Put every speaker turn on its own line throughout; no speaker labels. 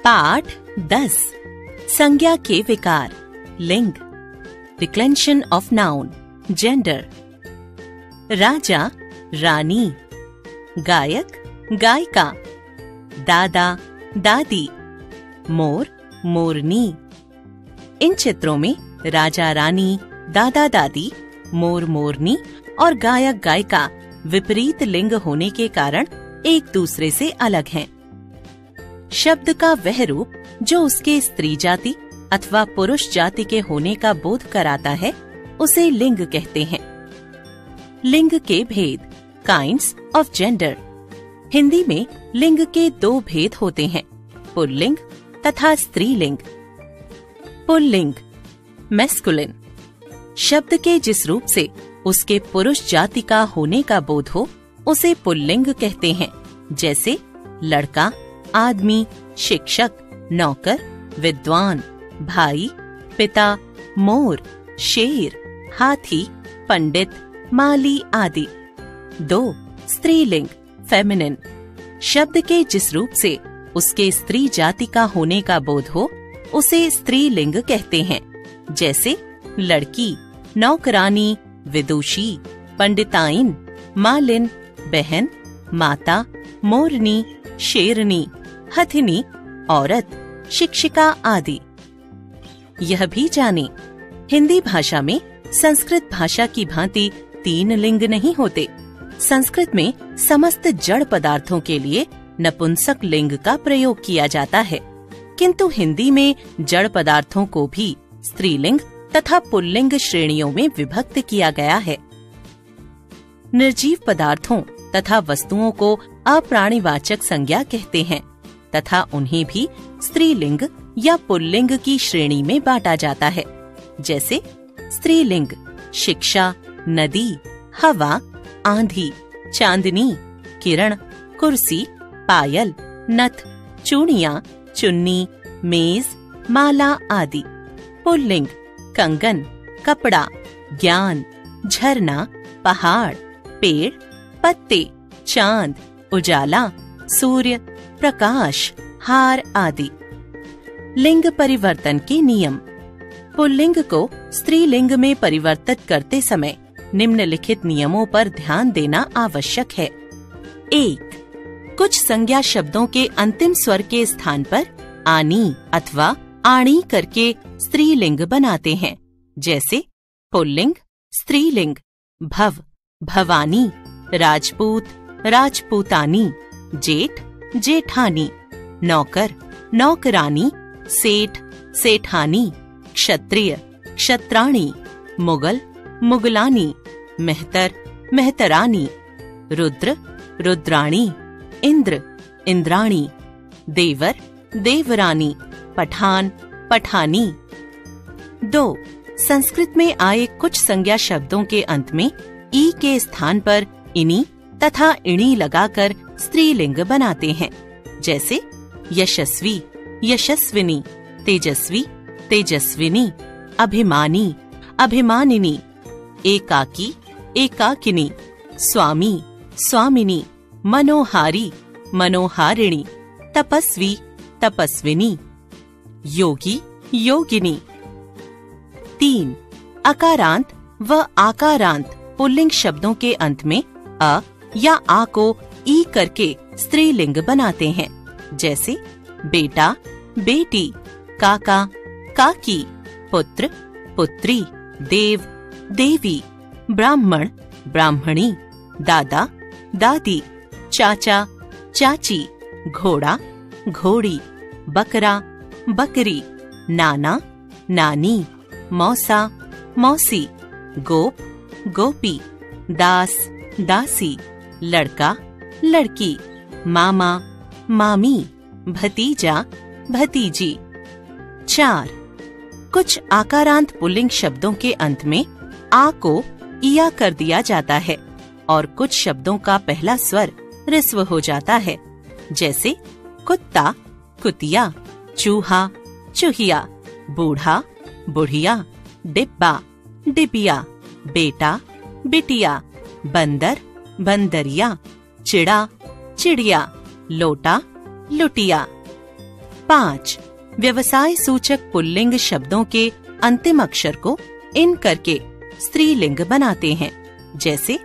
पाठ 10 संज्ञा के विकार लिंग डिक्लेंशन of noun gender Raja Rani गायक गायिका दादा दादी मोर मोरनी। इन चित्रों में राजा रानी दादा दादी मोर मोरनी और गायक गायिका विपरीत लिंग होने के कारण एक दूसरे से अलग हैं। शब्द का वह रूप जो उसके स्त्री जाति अथवा पुरुष जाति के होने का बोध कराता है उसे लिंग कहते हैं। लिंग के भेद काइंड्स ऑफ जेंडर। हिंदी में लिंग के दो भेद होते हैं, पुल्लिंग तथा स्त्रीलिंग। पुल्लिंग मैस्कुलिन शब्द के जिस रूप से उसके पुरुष जाति का होने का बोध हो उसे पुल्लिंग कहते हैं, जैसे लड़का, आदमी, शिक्षक, नौकर, विद्वान, भाई, पिता, मोर, शेर, हाथी, पंडित, माली आदि। 2. स्त्रीलिंग फेमिनिन शब्द के जिस रूप से उसके स्त्री जाति का होने का बोध हो उसे स्त्रीलिंग कहते हैं, जैसे लड़की, नौकरानी, विदुषी, पंडिताइन, मालिन, बहन, माता, मोरनी, शेरनी, हथिनी, औरत, शिक्षिका आदि। यह भी जाने हिंदी भाषा में संस्कृत भाषा की भांति 3 लिंग नहीं होते। संस्कृत में समस्त जड़ पदार्थों के लिए नपुंसक लिंग का प्रयोग किया जाता है, किंतु हिंदी में जड़ पदार्थों को भी स्त्रीलिंग तथा पुल्लिंग श्रेणियों में विभक्त किया गया है। निर्जीव पदार्थों तथा वस्तुओं को अप्राणीवाचक संज्ञा कहते हैं तथा उन्हें भी स्त्रीलिंग या पुल्लिंग की श्रेणी में बांटा जाता है, जैसे स्त्रीलिंग शिक्षा, नदी, हवा, आंधी, चांदनी, किरण, कुर्सी, पायल, नथ, चूड़ियां, चुन्नी, मेज, माला आदि। पुल्लिंग कंगन, कपड़ा, ज्ञान, झरना, पहाड़, पेड़, पत्ते, चांद, उजाला, सूर्य, प्रकाश, हार आदि। लिंग परिवर्तन के नियम। पुल्लिंग को स्त्रीलिंग में परिवर्तित करते समय निम्नलिखित नियमों पर ध्यान देना आवश्यक है। 1. कुछ संज्ञा शब्दों के अंतिम स्वर के स्थान पर आनी अथवा आणी करके स्त्रीलिंग बनाते हैं, जैसे पुल्लिंग स्त्रीलिंग भव, भवानी, राजपूत, राजपूतानी, जेठ, जेठानी, नौकर, नौकरानी, सेठ, सेठानी, क्षत्रिय, क्षत्राणी, मुगल, मुगलानी, मेहतर, मेहतरानी, रुद्र, रुद्राणी, इंद्र, इंद्राणी, देवर, देवरानी, पठान, पठानी। 2. संस्कृत में आए कुछ संज्ञा शब्दों के अंत में ई के स्थान पर इनी तथा इणी लगाकर स्त्रीलिंग बनाते हैं, जैसे यशस्वी, यशस्विनी, तेजस्वी, तेजस्विनी, अभिमानी, अभिमानिनी, एकाकी, एकाकिनी, स्वामी, स्वामिनी, मनोहारी, मनोहारिणी, तपस्वी, तपस्विनी, योगी, योगिनी। 3. अकारांत व आकारांत पुल्लिंग शब्दों के अंत में अ या आ को ई करके स्त्रीलिंग बनाते हैं, जैसे बेटा, बेटी, काका, काकी, पुत्र, पुत्री, देव, देवी, ब्राह्मण, ब्राह्मणी, दादा, दादी, चाचा, चाची, घोड़ा, घोड़ी, बकरा, बकरी, नाना, नानी, मौसा, मौसी, गोप, गोपी, दास, दासी, लड़का, लड़की, मामा, मामी, भतीजा, भतीजी। 4. कुछ आकारांत पुल्लिंग शब्दों के अंत में आ को इया कर दिया जाता है और कुछ शब्दों का पहला स्वर ऋस्व हो जाता है, जैसे कुत्ता, कुतिया, चूहा, चूहिया, बूढ़ा, बुढ़िया, डिब्बा, डिबिया, बेटा, बिटिया, बंदर, बंदरिया, चिड़ा, चिड़िया, लोटा, लुटिया। 5. व्यवसाय सूचक पुल्लिंग शब्दों के अंतिम अक्षर को इन करके स्त्रीलिंग बनाते हैं, जैसे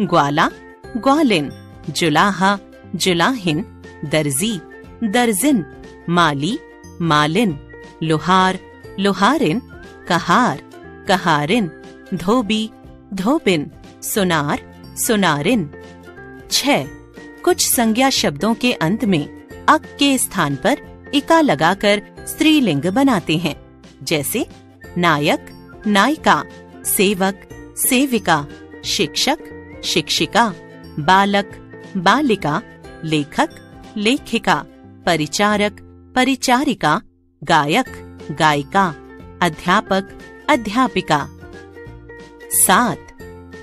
ग्वाला, ग्वालिन, जुलाहा, जुलाहिन, दर्जी, दर्जिन, माली, मालिन, लोहार, लोहारिन, कहार, कहारिन, धोबी, धोबिन, सुनार, सुनारिन। 6. कुछ संज्ञा शब्दों के अंत में अक के स्थान पर इका लगाकर स्त्रीलिंग बनाते हैं, जैसे नायक, नायिका, सेवक, सेविका, शिक्षक, शिक्षिका, बालक, बालिका, लेखक, लेखिका, परिचारक, परिचारिका, गायक, गायिका, अध्यापक, अध्यापिका। 7.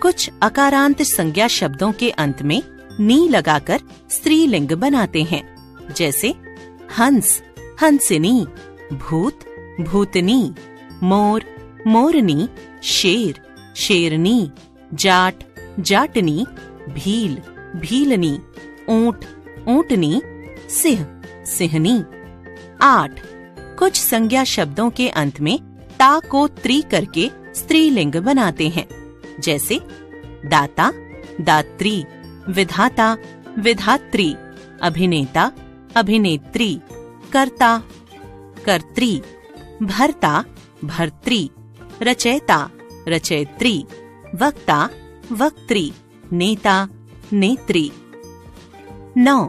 कुछ अकारांत संज्ञा शब्दों के अंत में नी लगाकर स्त्रीलिंग बनाते हैं, जैसे हंस, हंसिनी, भूत, भूतनी, मोर, मोरनी, शेर, शेरनी, जाट, जाटनी, भील, भीलनी, ऊंट, ऊंटनी, सिंह, सिंहनी। 8. कुछ संज्ञा शब्दों के अंत में ता को त्री करके स्त्रीलिंग बनाते हैं, जैसे दाता, दात्री, विधाता, विधात्री, अभिनेता, अभिनेत्री, कर्ता, कर्त्री, भर्ता, भर्त्री, रचयिता, रचयित्री, वक्ता, वक्त्री, नेता, नेत्री। 9.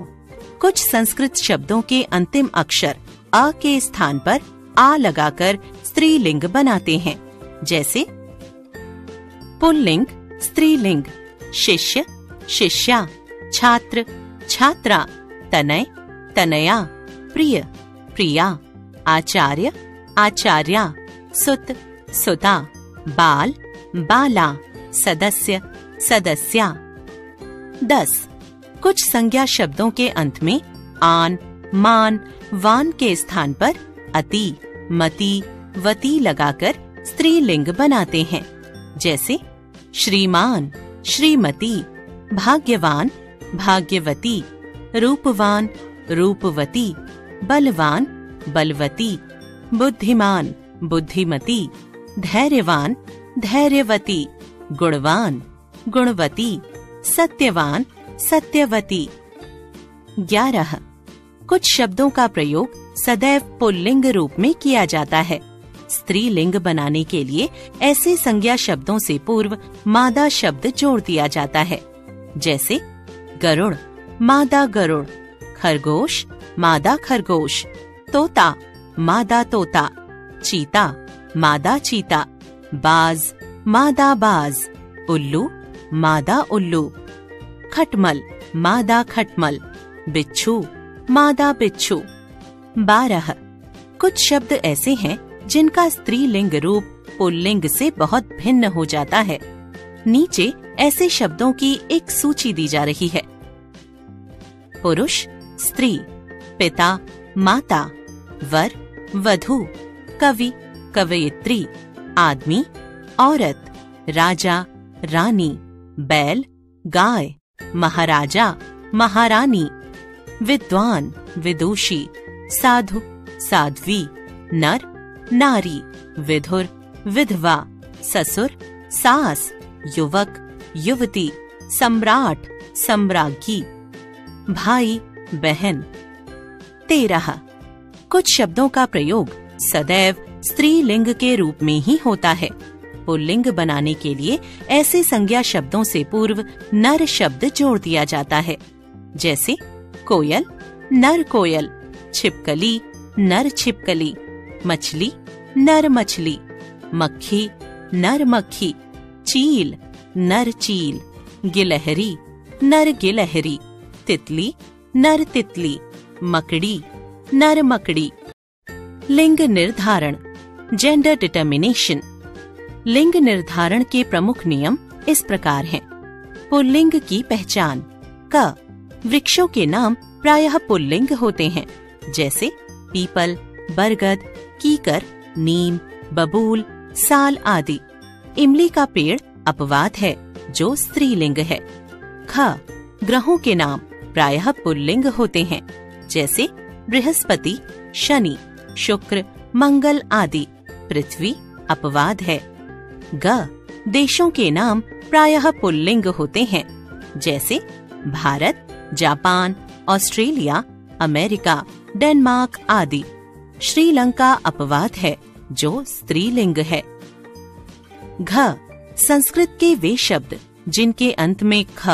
कुछ संस्कृत शब्दों के अंतिम अक्षर अ के स्थान पर आ लगाकर स्त्रीलिंग बनाते हैं, जैसे पुल्लिंग, स्त्रीलिंग, शिष्य, शिष्या, छात्र, छात्रा, तनय, तनया, प्रिय, प्रिया, आचार्य, आचार्या, सुत, सुता, बाल, बाला, सदस्य, सदस्या। 10. कुछ संज्ञा शब्दों के अंत में आन, मान, वान के स्थान पर अति, मति, वती लगाकर स्त्रीलिंग बनाते हैं, जैसे श्रीमान, श्रीमती, भाग्यवान, भाग्यवती, रूपवान, रूपवती, बलवान, बलवती, बुद्धिमान, बुद्धिमती, धैर्यवान, धैर्यवती, गुणवान, गुणवती, सत्यवान, सत्यवती। 11. कुछ शब्दों का प्रयोग सदैव पुल्लिंग रूप में किया जाता है। स्त्रीलिंग बनाने के लिए ऐसे संज्ञा शब्दों से पूर्व मादा शब्द जोड़ दिया जाता है, जैसे गरुड़, मादा गरुड़, खरगोश, मादा खरगोश, तोता, मादा तोता, चीता, मादा चीता, बाज, मादा बाज, उल्लू, मादा उल्लू, खटमल, मादा खटमल, बिच्छू, मादा बिच्छू। 12. कुछ शब्द ऐसे हैं जिनका स्त्रीलिंग रूप पुल्लिंग से बहुत भिन्न हो जाता है। नीचे ऐसे शब्दों की एक सूची दी जा रही है। पुरुष, स्त्री, पिता, माता, वर, वधू, कवि, कवयित्री, आदमी, औरत, राजा, रानी, बैल, गाय, महाराजा, महारानी, विद्वान, विदुषी, साधु, साध्वी, नर, नारी, विधुर, विधवा, ससुर, सास, युवक, युवती, सम्राट, सम्राज्ञी, भाई, बहन। 13. कुछ शब्दों का प्रयोग सदैव स्त्रीलिंग के रूप में ही होता है। पुल्लिंग बनाने के लिए ऐसे संज्ञा शब्दों से पूर्व नर शब्द जोड़ दिया जाता है, जैसे कोयल, नर कोयल, छिपकली, नर छिपकली, मछली, नर मछली, मक्खी, नर मक्खी, चील, नर चील, गिलहरी, नर गिलहरी, तितली, नर तितली, मकड़ी, नर मकड़ी। लिंग निर्धारण, जेंडर डिटर्मिनेशन। लिंग निर्धारण के प्रमुख नियम इस प्रकार हैं। पुल्लिंग की पहचान। क, वृक्षों के नाम प्रायः पुल्लिंग होते हैं, जैसे पीपल, बरगद, कीकर, नीम, बबूल, साल आदि। इमली का पेड़ अपवाद है, जो स्त्रीलिंग है। ख, ग्रहों के नाम प्रायः पुल्लिंग होते हैं, जैसे बृहस्पति, शनि, शुक्र, मंगल आदि। पृथ्वी अपवाद है। ग देशों के नाम प्रायः पुल्लिंग होते हैं, जैसे Bharat, Japan, Australia, America, Denmark आदि। श्रीलंका अपवाद है जो स्त्रीलिंग है। घ संस्कृत के वे शब्द जिनके अंत में ख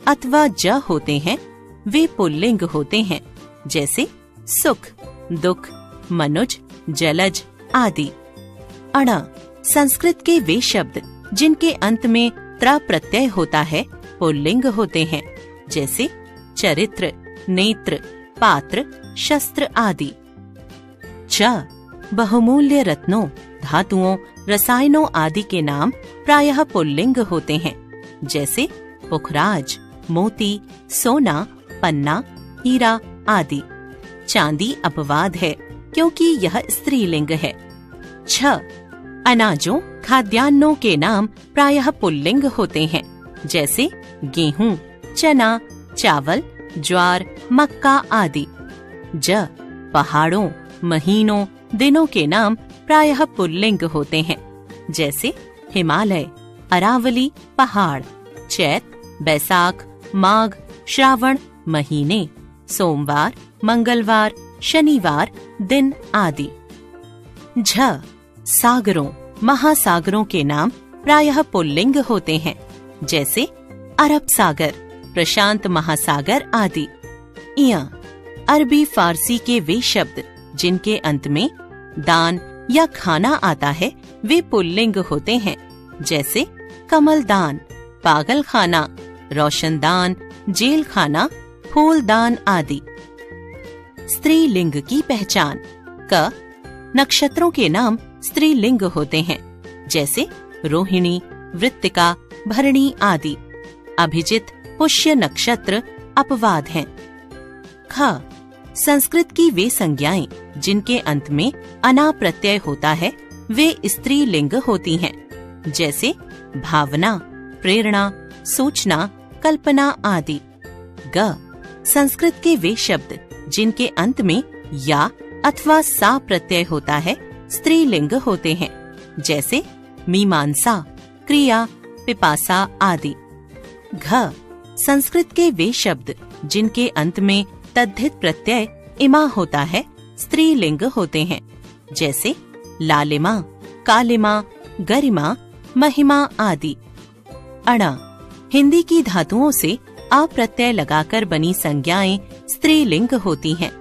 अथवा ज होते हैं वे पुल्लिंग होते हैं, जैसे सुख, दुख, मनुज, जलज आदि। अण संस्कृत के वे शब्द जिनके अंत में त्र प्रत्यय होता है पुल्लिंग होते हैं, जैसे चरित्र, नेत्र, पात्र, शस्त्र आदि। च बहुमूल्य रत्नों, धातुओं, रसायनों आदि के नाम प्रायः पुल्लिंग होते हैं, जैसे पुखराज, मोती, सोना, पन्ना, हीरा आदि। चांदी अपवाद है क्योंकि यह स्त्रीलिंग है। छ अनाजों, खाद्यान्नों के नाम प्रायः पुल्लिंग होते हैं, जैसे गेहूं, चना, चावल, ज्वार, मक्का आदि। ज पहाड़ों, महीनों, दिनों के नाम प्रायः पुल्लिंग होते हैं, जैसे हिमालय, अरावली, पहाड़। चैत, बैसाख, माघ, श्रावण महीने, सोमवार, मंगलवार, शनिवार, दिन आदि। झ सागरों, महासागरों के नाम प्रायः पुल्लिंग होते हैं, जैसे अरब सागर, प्रशांत महासागर आदि। इय अरबी फारसी के वे शब्द जिनके अंत में दान या खाना आता है वे पुल्लिंग होते हैं, जैसे कमलदान, पागलखाना, रोशनदान, जेल खाना, फूलदान आदि। स्त्रीलिंग की पहचान। क नक्षत्रों के नाम स्त्रीलिंग होते हैं, जैसे रोहिणी, वृत्तिका, भरणी आदि। अभिजित, पुष्य नक्षत्र अपवाद हैं। ख संस्कृत की वे संज्ञाएं जिनके अंत में अना प्रत्यय होता है वे स्त्रीलिंग होती हैं, जैसे भावना, प्रेरणा, सूचना, कल्पना आदि। ग संस्कृत के वे शब्द जिनके अंत में या अथवा सा प्रत्यय होता है स्त्रीलिंग होते हैं, जैसे मीमांसा, क्रिया, पिपासा आदि। घ संस्कृत के वे शब्द जिनके अंत में तद्धित प्रत्यय इमा होता है स्त्रीलिंग होते हैं, जैसे लालिमा, कालिमा, गरिमा, महिमा आदि। अण हिंदी की धातुओं से आ प्रत्यय लगाकर बनी संज्ञाएं स्त्रीलिंग होती हैं,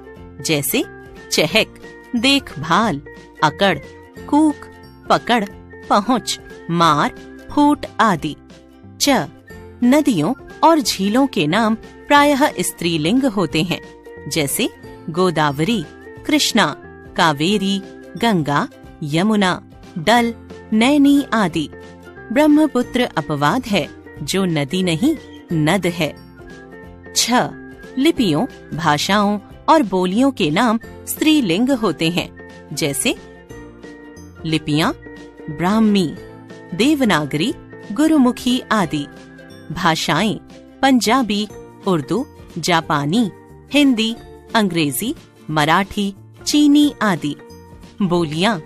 जैसे चहक, देखभाल, अकड़, कूक, पकड़, पहुंच, मार, फूट आदि। च नदियों और झीलों के नाम प्रायः स्त्रीलिंग होते हैं, जैसे गोदावरी, कृष्णा, कावेरी, गंगा, यमुना, डल, नैनी आदि। ब्रह्मपुत्र अपवाद है जो नदी नहीं नद है। छ लिपियों, भाषाओं और बोलियों के नाम स्त्रीलिंग होते हैं, जैसे लिपियां ब्राह्मी, देवनागरी, गुरुमुखी आदि। भाषाएं पंजाबी, उर्दू, जापानी, हिंदी, अंग्रेजी, मराठी, चीनी आदि। बोलियां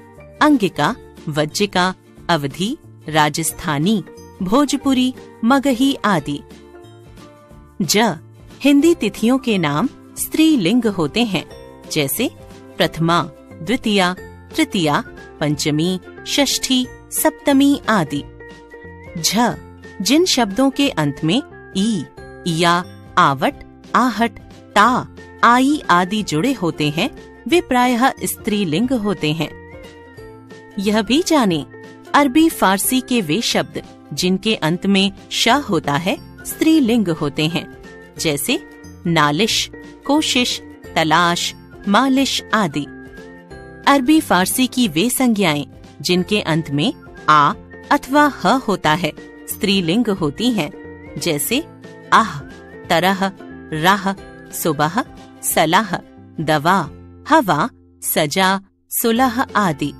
अंगिका, वज्जिका, अवधी, राजस्थानी, भोजपुरी, मगही आदि। ज हिंदी तिथियों के नाम स्त्रीलिंग होते हैं, जैसे प्रथमा, द्वितीया, तृतीया, पंचमी, षष्ठी, सप्तमी आदि। झ जिन शब्दों के अंत में ई, या, आवट, आहट, ता, आई आदि जुड़े होते हैं वे प्रायः स्त्रीलिंग होते हैं। यह भी जाने अरबी फारसी के वे शब्द जिनके अंत में श होता है स्त्रीलिंग होते हैं, जैसे नालिश, कोशिश, तलाश, मालिश आदि। अरबी फारसी की वे संज्ञाएं जिनके अंत में आ अथवा ह होता है स्त्रीलिंग होती हैं, जैसे आह, तरह, राह, सुबह, सलाह, दवा, हवा, सजा, सुलह आदि।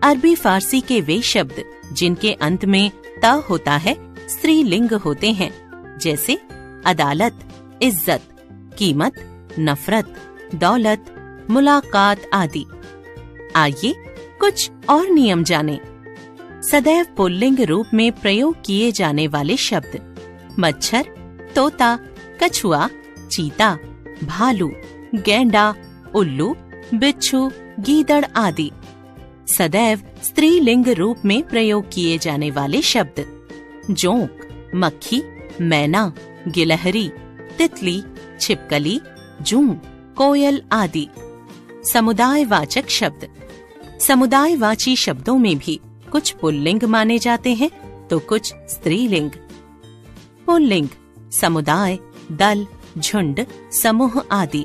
अरबी फारसी के वे शब्द जिनके अंत में त होता है स्त्रीलिंग होते हैं, जैसे अदालत, इज्जत, कीमत, नफरत, दौलत, मुलाकात आदि। आइए कुछ और नियम जानें। सदैव पुल्लिंग रूप में प्रयोग किए जाने वाले शब्द: मच्छर, तोता, कछुआ, चीता, भालू, गैंडा, उल्लू, बिच्छू, गीदड़ आदि। सदैव स्त्रीलिंग रूप में प्रयोग किए जाने वाले शब्द: जोंक, मक्खी, मैना, गिलहरी, तितली, छिपकली, जूं, कोयल आदि। समुदायवाचक शब्द: समुदायवाची शब्दों में भी कुछ पुल्लिंग माने जाते हैं तो कुछ स्त्रीलिंग। पुल्लिंग: समुदाय, दल, झुंड, समूह आदि।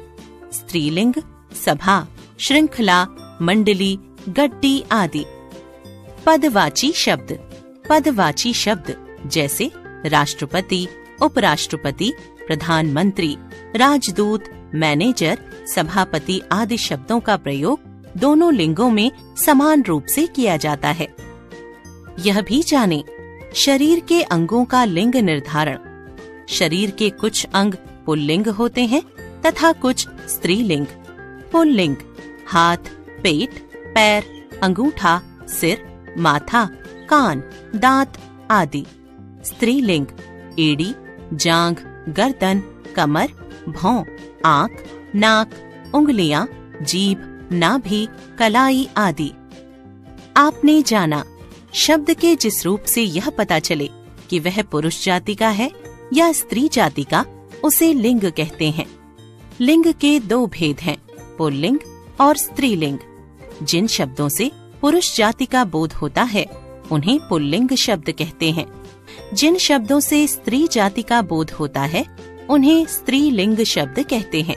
स्त्रीलिंग: सभा, श्रृंखला, मंडली, गड्डी आदि। पदवाची शब्द: पदवाची शब्द जैसे राष्ट्रपति, उपराष्ट्रपति, प्रधानमंत्री, राजदूत, मैनेजर, सभापति आदि शब्दों का प्रयोग दोनों लिंगों में समान रूप से किया जाता है। यह भी जानें, शरीर के अंगों का लिंग निर्धारण। शरीर के कुछ अंग पुल्लिंग होते हैं तथा कुछ स्त्रीलिंग। पुल्लिंग: हाथ, पेट, पैर, अंगूठा, सिर, माथा, कान, दांत आदि। स्त्रीलिंग: एड़ी, जांघ, गर्दन, कमर, भौं, आंख, नाक, उंगलियां, जीभ, नाभि, कलाई आदि। आपने जाना, शब्द के जिस रूप से यह पता चले कि वह पुरुष जाति का है या स्त्री जाति का, उसे लिंग कहते हैं। लिंग के दो भेद हैं, पुल्लिंग और स्त्रीलिंग। जिन शब्दों से पुरुष जाति का बोध होता है उन्हें पुल्लिंग शब्द कहते हैं। जिन शब्दों से स्त्री जाति का बोध होता है उन्हें स्त्रीलिंग शब्द कहते हैं।